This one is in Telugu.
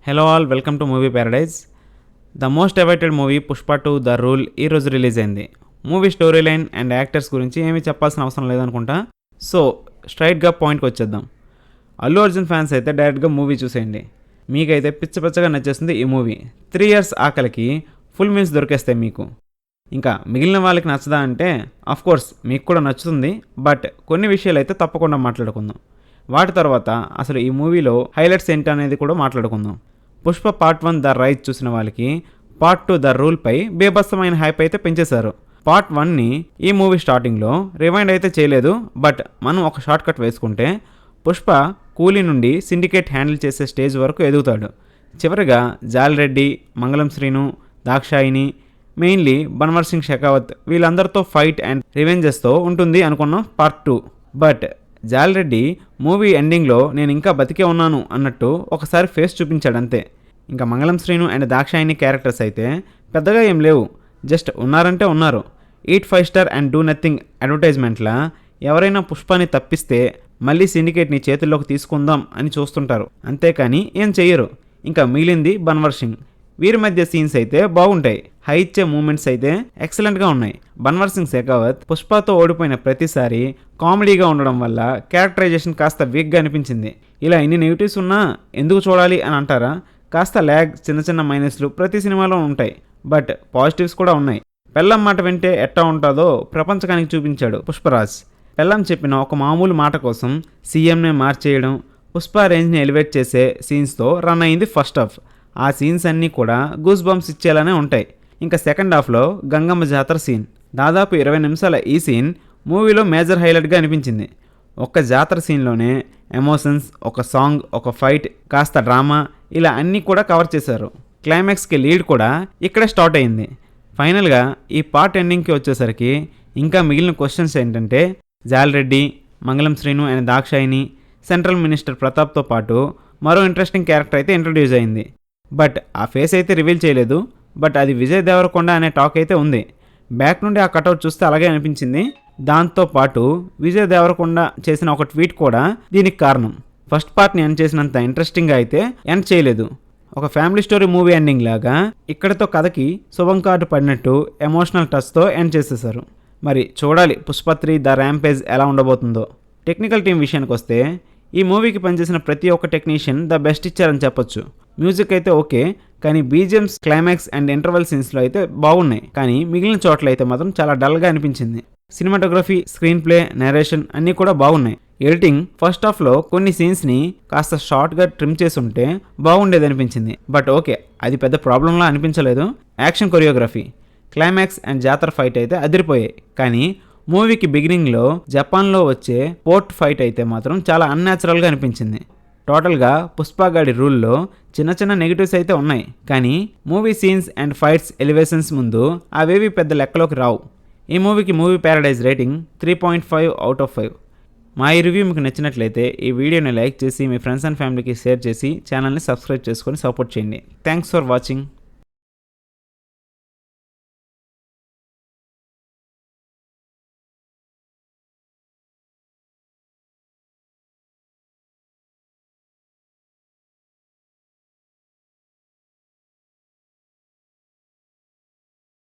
Hello all, welcome to movie Paradise. The most awaited movie Pushpa 2 the rule ఈ రోజు రిలీజ్ అయింది. Movie story line and actors గురించి ఏమీ చెప్పాల్సిన అవసరం లేదనుకుంటా. సో స్ట్రైట్గా పాయింట్కి వచ్చేద్దాం. అల్లు అర్జున్ ఫ్యాన్స్ అయితే డైరెక్ట్గా మూవీ చూసేయండి. మీకైతే పిచ్చగా నచ్చేస్తుంది ఈ మూవీ. 3 years ఆకలికి ఫుల్ మీల్స్ దొరికేస్తాయి మీకు. ఇంకా మిగిలిన వాళ్ళకి నచ్చదా అంటే కోర్స్ మీకు కూడా నచ్చుతుంది. బట్ కొన్ని విషయాలు అయితే తప్పకుండా మాట్లాడుకుందాం. వాటి తర్వాత అసలు ఈ మూవీలో హైలైట్స్ ఏంటి అనేది కూడా మాట్లాడుకుందాం. పుష్ప పార్ట్ 1 ద రైజ్ చూసిన వాళ్ళకి పార్ట్ 2 ద రూల్పై బేబస్తమైన హైప్ అయితే పెంచేశారు. పార్ట్ 1ని ఈ మూవీ స్టార్టింగ్లో రివైండ్ అయితే చేయలేదు. బట్ మనం ఒక షార్ట్ కట్ వేసుకుంటే పుష్ప కూలీ నుండి సిండికేట్ హ్యాండిల్ చేసే స్టేజ్ వరకు ఎదుగుతాడు. చివరిగా జాలిరెడ్డి, మంగళం శ్రీను, దాక్షాయిని, మెయిన్లీ బన్వర్ సింగ్ షెకావత్ వీళ్ళందరితో ఫైట్ అండ్ రివెంజెస్తో ఉంటుంది అనుకున్నాం పార్ట్ 2. బట్ జాలిరెడ్డి మూవీ ఎండింగ్లో నేను ఇంకా బతికే ఉన్నాను అన్నట్టు ఒకసారి ఫేస్ చూపించాడు అంతే. ఇంకా మంగళం శ్రీను అండ్ దాక్షాయిని క్యారెక్టర్స్ అయితే పెద్దగా ఏం లేవు, జస్ట్ ఉన్నారంటే ఉన్నారు. Eat 5 star and do nothing అడ్వర్టైజ్మెంట్లా ఎవరైనా పుష్పాన్ని తప్పిస్తే మళ్ళీ సిండికేట్ని చేతుల్లోకి తీసుకుందాం అని చూస్తుంటారు, అంతేకాని ఏం చెయ్యరు. ఇంకా మిగిలింది బన్వర్ సింగ్. వీరి మధ్య సీన్స్ అయితే బాగుంటాయి, హై ఇచ్చే మూమెంట్స్ అయితే ఎక్సలెంట్గా ఉన్నాయి. బన్వర్ సింగ్ షెకావత్ పుష్పతో ఓడిపోయిన ప్రతిసారి కామెడీగా ఉండడం వల్ల క్యారెక్టరైజేషన్ కాస్త వీక్గా అనిపించింది. ఇలా ఇన్ని నెగిటివ్స్ ఉన్నా ఎందుకు చూడాలి అని అంటారా? కాస్త ల్యాగ్, చిన్న మైనస్లు ప్రతి సినిమాలో ఉంటాయి. బట్ పాజిటివ్స్ కూడా ఉన్నాయి. పెళ్ళం మాట వింటే ఎట్టా ఉంటుందో ప్రపంచకానికి చూపించాడు పుష్పరాజ్. పెళ్ళం చెప్పిన ఒక మామూలు మాట కోసం సీఎంనే మార్చేయడం, పుష్ప రేంజ్ని ఎలివేట్ చేసే సీన్స్తో రన్ అయింది ఫస్ట్ హాఫ్. ఆ సీన్స్ అన్నీ కూడా గూస్ బంప్స్ ఇచ్చేలానే ఉంటాయి. ఇంకా సెకండ్ హాఫ్లో గంగమ్మ జాతర సీన్, దాదాపు 20 నిమిషాల ఈ సీన్ మూవీలో మేజర్ హైలైట్గా అనిపించింది. ఒక్క జాతర సీన్లోనే ఎమోషన్స్, ఒక సాంగ్, ఒక ఫైట్, కాస్త డ్రామా ఇలా అన్నీ కూడా కవర్ చేశారు. క్లైమాక్స్కి లీడ్ కూడా ఇక్కడే స్టార్ట్ అయింది. ఫైనల్గా ఈ పార్ట్ ఎండింగ్కి వచ్చేసరికి ఇంకా మిగిలిన క్వశ్చన్స్ ఏంటంటే Jalireddy, Mangalam Srinu and Dakshayani, central minister ప్రతాప్తో పాటు మరో ఇంట్రెస్టింగ్ క్యారెక్టర్ అయితే ఇంట్రడ్యూస్ అయింది. బట్ ఆ ఫేస్ అయితే రివీల్ చేయలేదు. బట్ అది విజయ్ దేవరకొండ అనే టాక్ అయితే ఉంది. బ్యాక్ నుండి ఆ కటౌట్ చూస్తే అలాగే అనిపించింది. దాంతోపాటు విజయ్ దేవరకొండ చేసిన ఒక ట్వీట్ కూడా దీనికి కారణం. ఫస్ట్ పార్ట్ని ఎండ్ చేసినంత ఇంట్రెస్టింగ్గా అయితే ఎండ్ చేయలేదు. ఒక ఫ్యామిలీ స్టోరీ మూవీ ఎండింగ్ లాగా ఇక్కడితో కథకి శుభం కార్డు పడినట్టు ఎమోషనల్ టచ్తో ఎండ్ చేసేశారు. మరి చూడాలి పుష్ప 3 ద ర్యాంపేజ్ ఎలా ఉండబోతుందో. టెక్నికల్ టీం విషయానికి వస్తే ఈ మూవీకి పనిచేసిన ప్రతి ఒక్క టెక్నీషియన్ ద బెస్ట్ ఇచ్చారని చెప్పొచ్చు. మ్యూజిక్ అయితే ఓకే, కానీ బీజిఎమ్స్, క్లైమాక్స్ అండ్ ఇంటర్వల్ సీన్స్లో అయితే బాగున్నాయి. కానీ మిగిలిన చోట్ల అయితే మాత్రం చాలా డల్గా అనిపించింది. సినిమాటోగ్రఫీ, స్క్రీన్ ప్లే, నరేషన్ అన్నీ కూడా బాగున్నాయి. ఎడిటింగ్ ఫస్ట్ హాఫ్లో కొన్ని సీన్స్ని కాస్త షార్ట్గా ట్రిమ్ చేసి ఉంటే బాగుండేది అనిపించింది. బట్ ఓకే, అది పెద్ద ప్రాబ్లంలా అనిపించలేదు. యాక్షన్ కొరియోగ్రఫీ, క్లైమాక్స్ అండ్ జాతర ఫైట్ అయితే అదిరిపోయాయి. కానీ మూవీకి బిగినింగ్లో జపాన్లో వచ్చే పోర్ట్ ఫైట్ అయితే మాత్రం చాలా అన్యాచురల్గా అనిపించింది. టోటల్గా పుష్పగాడి రూల్లో చిన్న నెగిటివ్స్ అయితే ఉన్నాయి. కానీ movie scenes and fights elevations ముందు అవేవి పెద్ద లెక్కలోకి రావు. ఈ మూవీకి movie Paradise rating 3.5 out of 5. మా ఈ రివ్యూ మీకు నచ్చినట్లయితే ఈ వీడియోని లైక్ చేసి మీ ఫ్రెండ్స్ అండ్ ఫ్యామిలీకి షేర్ చేసి ఛానల్ని సబ్స్క్రైబ్ చేసుకొని సపోర్ట్ చేయండి. Thanks for watching.